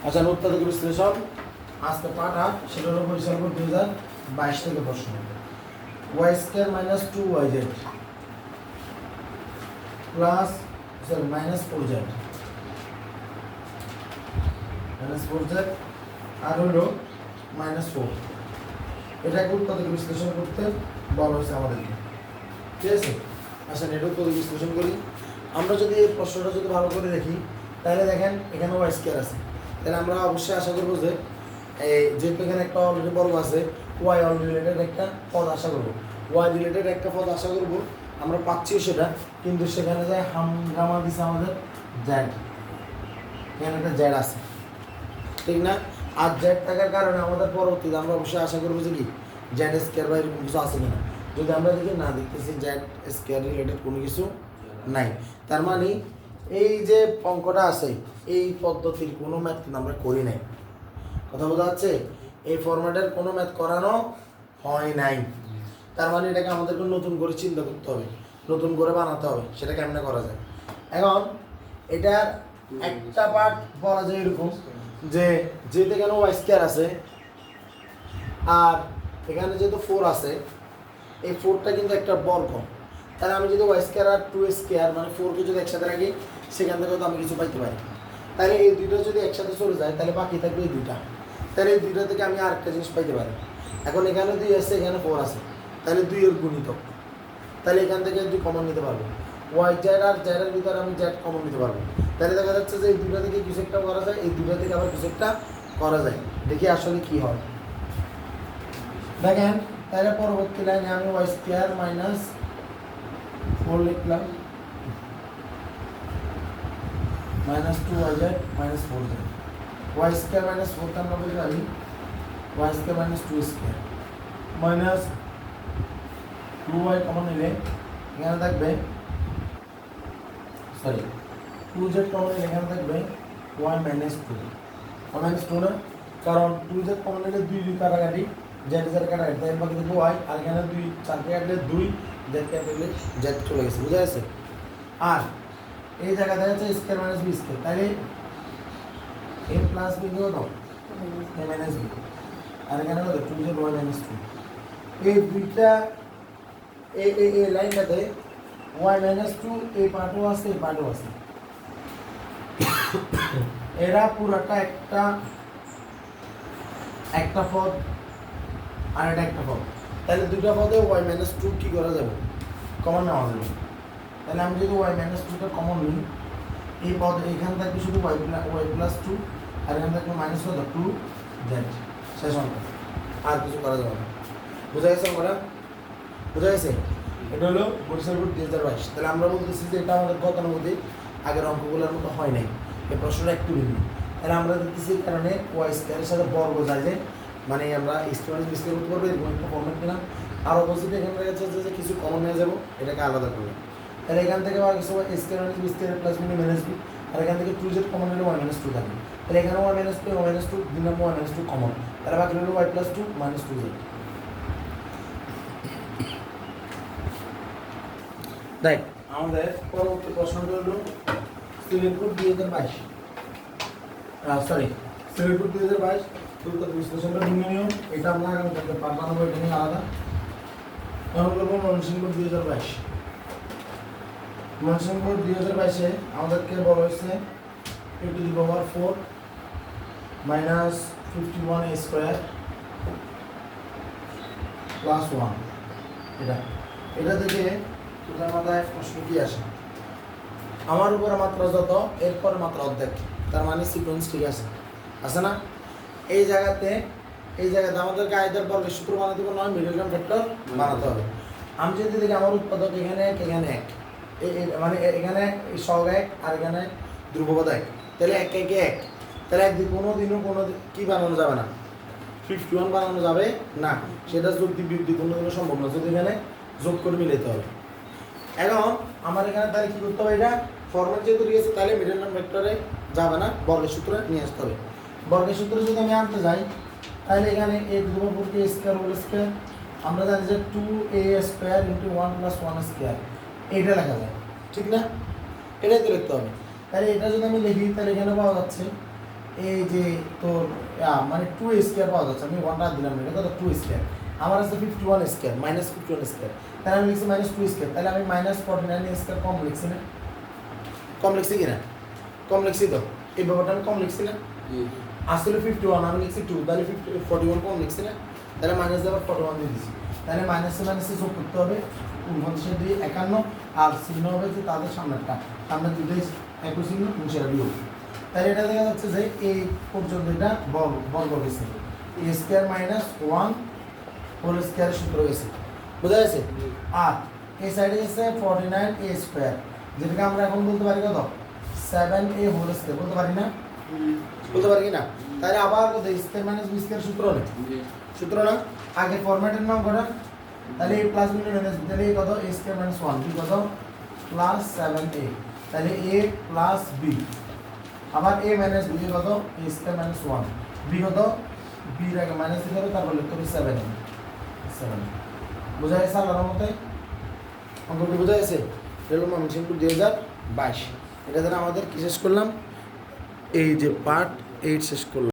আচ্ছা, উৎপাদক বিশ্লেষণ আজকে পাঠ 8, সেটা হলো পরিচালক 2022 থেকে প্রশ্ন। Y square minus 2yz plus minus 4z আর হলো মাইনাস 4, এটাকে উৎপাদক বিশ্লেষণ করতে বলা হয়েছে আমাদেরকে। ঠিক আছে, আচ্ছা এটা উৎপাদক বিশ্লেষণ করি। আমরা যদি এই প্রশ্নটা যদি ভালো করে দেখি তাহলে দেখেন এখানে ওয়াই স্কোয়ার আছে, তাহলে আমরা অবশ্যই আশা করবো যে যেহেতু এখানে একটা অলরেডি বর্গ আছে, ওয়াই রিলেটেড একটা পদ আশা করবো, ওয়াই রিলেটেড একটা পদ আশা করবো। আমরা পাচ্ছি সেটা, কিন্তু সেখানে যায় হামগামা দিছে আমাদের জ্যাড, এখানে একটা জ্যাড আছে, ঠিক না? আর জ্যাড থাকার কারণে আমাদের পরবর্তীতে আমরা অবশ্যই আশা করবো যে কি জ্যাড স্কোয়ার বা এরকম কিছু আছে কিনা। যদি আমরা দেখি না দেখতেছি জ্যাড স্কোয়ার রিলেটেড কোনো কিছু নাই, তার মানে এই যে অঙ্কটা আছে এই পদ্ধতির কোনো ম্যাথ কিন্তু আমরা করি নাই। কথা বোঝা যাচ্ছে? এই ফরম্যাটের কোনো ম্যাথ করানো হয় নাই, তার মানে এটাকে আমাদেরকে নতুন করে চিন্তা করতে হবে, নতুন করে বানাতে হবে। সেটা কেমনে করা যায়? এখন এটার একটা পার্ট বলা যায় এরকম যে যেহেতু এখানে ওয়াই স্কোয়ার আছে আর এখানে যেহেতু 4 আছে, এই 4টা কিন্তু একটা বর্গ, তাহলে আমি যদি ওয়াই স্কোয়ার আর 2 স্কোয়ার মানে 4কে যদি একসাথে রাখি সেখান থেকে তো আমি কিছু পাইতে পারি। তাহলে এই দুইটা যদি একসাথে চলে যায় তাহলে বাকি থাকবে এই দুইটা, তাহলে এই দুইটা থেকে আমি আরেকটা জিনিস পাইতে পারি। এখন এখানে 2 আছে, এখানে 4 আছে, তাহলে 2 এর গুণিতক, তাহলে এখান থেকে 2 কমন নিতে পারবো। ওয়াই জেড আর জেডের ভিতরে আমি জেড কমন নিতে পারবো, তাহলে দেখা যাচ্ছে যে এই দুইটা থেকে কিছু একটা করা যায়, এই দুইটা থেকে আবার কিছু একটা করা যায়। দেখি আসলে কি হয়। দেখেন তাহলে পরবর্তী লাইনে আমি ওয়াই স্কোয়ার মাইনাস 4 লিখলাম, minus 2yz minus 4z, y square minus 4টা আমরা বলতে পারি y square minus 2 square minus 2y common নিলে এখানে থাকবে, সরি 2z কমন নিলে এখানে থাকবে y মাইনাস 2, y মাইনাস 2 না, কারণ 2z কমন নিলে 2 কাটাকাটি, z কাটাকাটি, তাই বাকি থাকবে y, আর এখানে 2 4কে কাটলে 2, z কাটলে z চলে গেছে, বুঝা গেছে? আর এই জায়গাতে আছে স্কোয়ার মাইনাস বি স্কোয়ার, তাহলে এ প্লাস বি কেউ দাও এ মাইনাস বি, আর এখানে কত 2z y মাইনাস 2, এই দুইটা এই লাইনটাতে y মাইনাস 2 এই পার্টও আছে, এই পার্টও আছে, এরা পুরোটা একটা পদ আর এটা একটা পদ, তাহলে দুইটা পদে y মাইনাস 2 কি করা যাবে? কমন নেওয়া যাবে। তাহলে আমি যদি y মাইনাস 2টা কমন নিই, এই পদ এখানে থাকবে শুধু y প্লাস 2, আর এখানে থাকবে মাইনাস কত 2z, শেষ অঙ্ক, আর কিছু করা যাবে না। বোঝা গেছে আমরা? বোঝা গেছে? এটা হলো বরিশাল বোর্ড 2022। তাহলে আমরা বলতেছি যে এটা আমাদের গতানুগতিক আগের অঙ্কগুলোর মতো হয় নাই, এই প্রশ্নটা একটু ভিন্ন। তাহলে আমরা দেখতেছি এই কারণে ওয়াই স্কোয়ারের সাথে বর্গ যায় যে মানে আমরা স্কোয়ার বিস্তার করতে পারবো, এরকম একটা ফর্মেট নিলাম। আর অপোজিট এখানে রয়েছে যে কিছু কমন নিয়ে যাবো, এটাকে আলাদা করবো। তাহলে এখান থেকে আবার কিছু square minus B square plus B minus B, আর এখান থেকে 2z কমন নিলে y মাইনাস 2 থাকবে, তাহলে এখানে y মাইনাস 2 y মাইনাস 2 দিন y মাইনাস 2 কমন, তাহলে বাকি হলো y প্লাস 2 মাইনাস 2z। দেখ আমাদের পরবর্তী প্রশ্নটা হলো সিলেটপুর 2022, সরি সিলেটপুর 2022 উত্তর বিশ্লেষণটা নিয়ে নিও, এটা আমরা আগামী কালকে পাঠ বানাবো, এটা নিয়ে আলাদা। এখন করবো ময়মনসিংহ 2022। ময়মনসিংহ 2022-এ আমাদেরকে বলা হয়েছে a to the power 4 minus 51 a square plus 1, এটা থেকে তোদের মাথায় প্রশ্ন কি আসে? আমার উপরে মাত্রা যত, এরপরে মাত্রা অর্ধেক, তার মানে সিকোয়েন্স ঠিক আছে, আছে না? এই জায়গাতে আমাদেরকে আয়দার বর্গের সূত্র বানাতে হবে, নয় মিডল টার্ম ভেক্টর বানাতে হবে। আমি যদি দেখি আমার উৎপাদক এখানে 1 এখানে 1, মানে এখানে সহগ 1 আর এখানে ধ্রুবপদ 1, তাহলে 1 1 1, তাহলে একদিন কোনো কি বানানো যাবে না, 51 বানানো যাবে না, সেটা যোগ বিয়োগ কোনোদিনও সম্ভব না, যদি এখানে যোগ করে মিলাতে হবে। এখন আমার এখানে তাহলে কি করতে হবে? এটা ফরম্যাট যেহেতু দিয়েছে তাহলে মিডল টার্ম ভেক্টরে যাবে না, বর্গের সূত্রে নিয়ে আসতে হবে। বর্গের সূত্র যদি আমি আনতে যাই তাহলে এখানে a ধ্রুবক a স্কয়ার হোল স্কয়ার, আমরা জানি যে 2a square into 1 plus 1 square, এটা লেখা যায়, ঠিক না? এটাই তো লিখতে হবে। তাহলে এটা যদি আমি লিখি তাহলে এখানে পাওয়া যাচ্ছে এই যে তোর মানে 2 স্কয়ার পাওয়া যাচ্ছে, আমি 1 টা দিলাম, এটা কত 2 স্কয়ার, আমার আছে 51 স্কয়ার মাইনাস 51 স্কয়ার, তাহলে আমি লিখছি মাইনাস 2 স্কয়ার, তাহলে আমি মাইনাস 49 স্কয়ার কম লিখছি না? কম লিখছি কিনা? কম লিখছি তো, এই ব্যাপারটা আমি কম লিখছি না? আসলে 51 আমি লিখছি 2, তাহলে 41 কম লিখছি না? তাহলে মাইনাস দিয়ে আবার 41 দিয়ে দিছি, তাহলে মাইনাসে মাইনাসে যোগ করতে হবে 49 দিয়ে 51, আর চিহ্ন হবে যে তাদের সামনেরটা, সামনে দুটোই একই চিহ্ন, নিচের বিয়োগ। তাহলে এটা দেখা যাচ্ছে যে এই পর্যন্ত এটা বর্গ গেছে, এ স্কয়ার মাইনাস 1 হোল স্কয়ারের সূত্র গেছে, বোঝা গেছে? আর এই সাইডে গেছে 49 এ স্কয়ার, যেটাকে আমরা এখন বলতে পারি কত 7a হোল স্কয়ার, বলতে পারি না? বলতে পারি কি না? তাহলে আবার কত স্কয়ার মাইনাস বি স্কয়ার সূত্র না? সূত্র না? আগে ফরম্যাটের নাম করা, তাহলে a plus b minus b, তাহলে কত a স্কয়ার মাইনাস 1, b কত প্লাস 7a, তাহলে a প্লাস b, আবার a মাইনাস b কত a স্কয়ার মাইনাস 1, b কত b এর আগে মাইনাস দিতে হবে, তারপর লিখতে হবে 7a, 7, বোঝা গেছে? আল্লাহর মতে অঙ্কটি বোঝা গেছে? রেলওয়ে ময়মনসিংহ 2022, এটা দ্বারা আমাদের কি শেষ করলাম, এই যে পার্ট 8 শেষ করলাম।